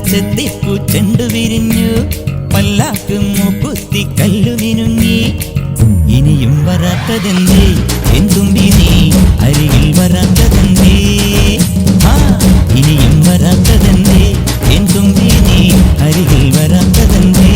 ചെത്തിപ്പൂ ചെണ്ടു വിരിഞ്ഞു പല്ലാക്ക് മൂക്കുത്തി കല്ലു മിനുങ്ങി ഇനിയും വരാത്തതെന്തേ എന്തുമ്പി നീ അരികിൽ വരാത്തതെന്തേ ഇനിയും വരാത്തതെന്തേ എന്തുമ്പി നീ അരികിൽ വരാത്തതെന്തേ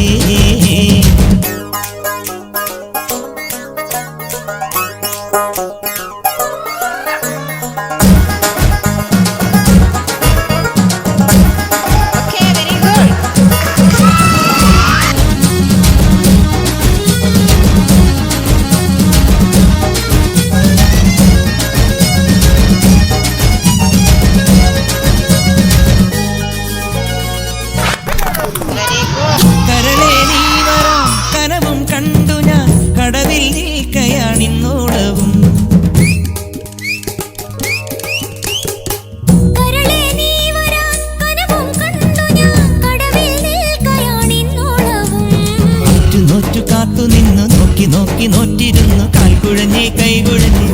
നോക്കി നോറ്റിരുന്നു കാൽക്കുഴഞ്ഞേ കൈകുഴഞ്ഞേ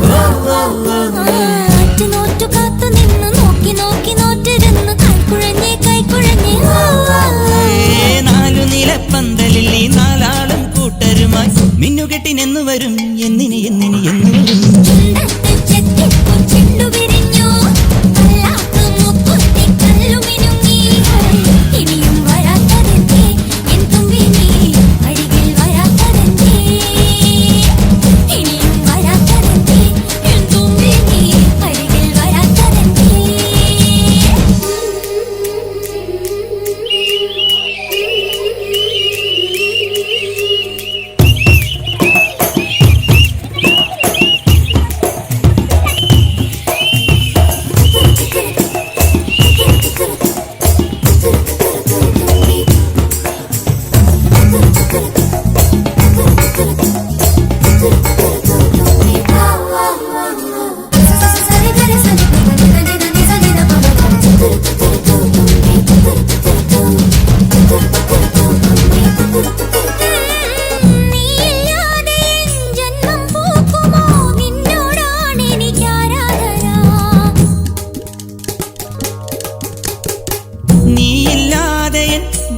നോറ്റു കാത്തു നിന്ന് നോക്കി നോക്കി നോറ്റിരുന്നു കാൽക്കുഴഞ്ഞേ കൈകുഴഞ്ഞേ നാലു നിലപ്പന്തലിൽ ഈ നാലാളും കൂട്ടരുമായി മിന്നുകെട്ടിനെന്നു വരും എന്നിനി എന്നിനി എന്നു വരും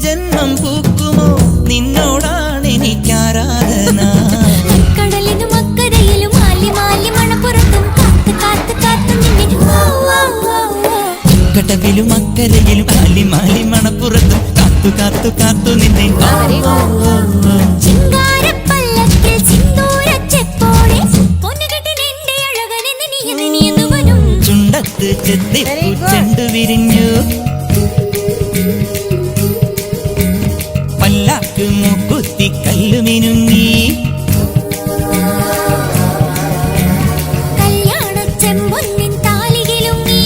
ജന്മം പൂക്കുമോ നിന്നോടാണ് എനിക്കാരാധന കടലിനും അക്കരയിലും മാലി മാലി മണപ്പുറത്തും കാത്ത് കാത്ത് കാത്തു കടവിലും അക്കരയിലും മാലി മാലി മണപ്പുറത്തും കാത്തു കാത്തു കാത്തു നിന്നെ ചിങ്കാരപ്പല്ലക്കിൽ സിന്ദൂരച്ചെപ്പോടെ പൊന്നുകെട്ടിനെന്റെ അഴകനെ നിനിയെന്നു വരും ചുണ്ടത്ത് ചെത്തിപ്പൂ ചെണ്ടു വിരിഞ്ഞു പല്ലാക്ക് മൂക്കുത്തി കല്ലു മിനുങ്ങി കല്യാണച്ചെമ്പൊന്നിൻ താലികിലുങ്ങി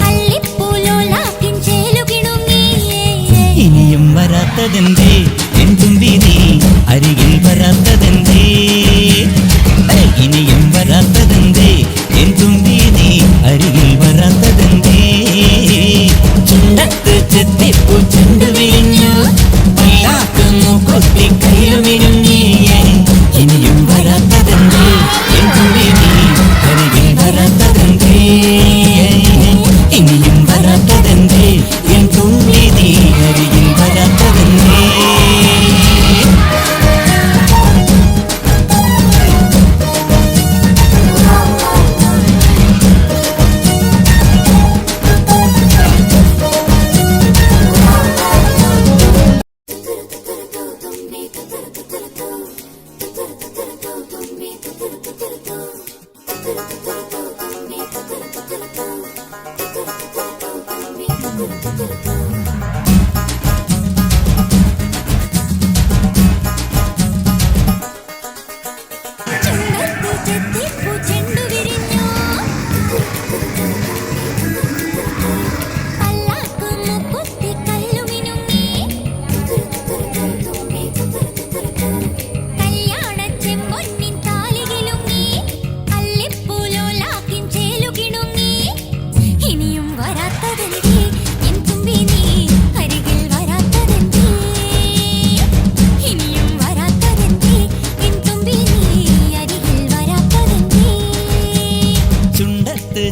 അള്ളിപ്പൂലോലാക്കിൻ ചേലുകിണുങ്ങി ഇനിയും വരാത്തതെന്തേ എന്തുമ്പി നീ അരികിൽ വരാത്തതെന്തേ ഇനിയും വരാത്തതെന്തേ എന്തുമ്പി നീ അരികിൽ വരാത്തതെന്തേ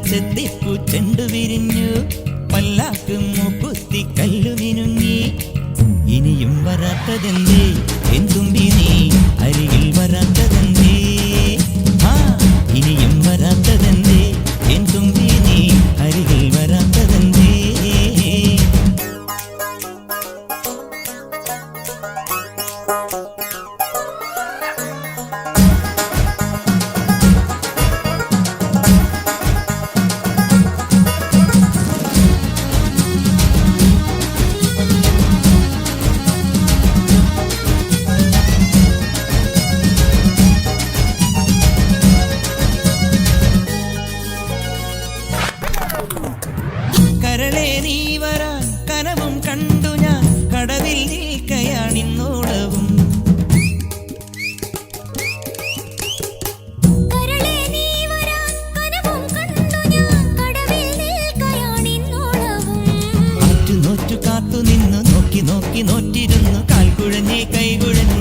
ചെത്തിപ്പൂ ചെണ്ടു വിരിഞ്ഞു പല്ലാക്ക് മൂക്കുത്തി കല്ലു മിനുങ്ങി ഇനിയും വരാത്തതെന്തേ എൻ തുമ്പി നീ അരികിൽ വരാത്തതെന്തേ ആ ഇനിയും വരാത്തതെന്തേ എൻ തുമ്പി നീ അരികിൽ വരാത്തതെന്തേ കരളേ നീ വരാൻ കനവും കണ്ടു ഞാൻ കടവിൽ നിൽക്കയാണിന്നോളവും കരളേ നീ വരാൻ കനവും കണ്ടു ഞാൻ കടവിൽ നിൽക്കയാണിന്നോളവും നോറ്റു കാത്തു നിന്നു നോക്കി നോക്കി നോറ്റിരുന്നു കാൽക്കുഴഞ്ഞേ കൈകുഴഞ്ഞേ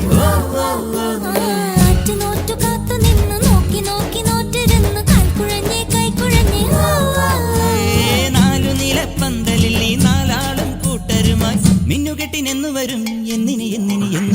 നോറ്റു കാത്തു നിന്ന് നോക്കി നോക്കി നോറ്റിരുന്നു കാൽക്കുഴഞ്ഞേ കൈക്കുഴഞ്ഞേ നാലു നിലപ്പന്തലിൽ ഈ നാലാളും കൂട്ടരുമായി മിന്നുകെട്ടിനെന്നു വരും എന്നിനി എന്ന് വരും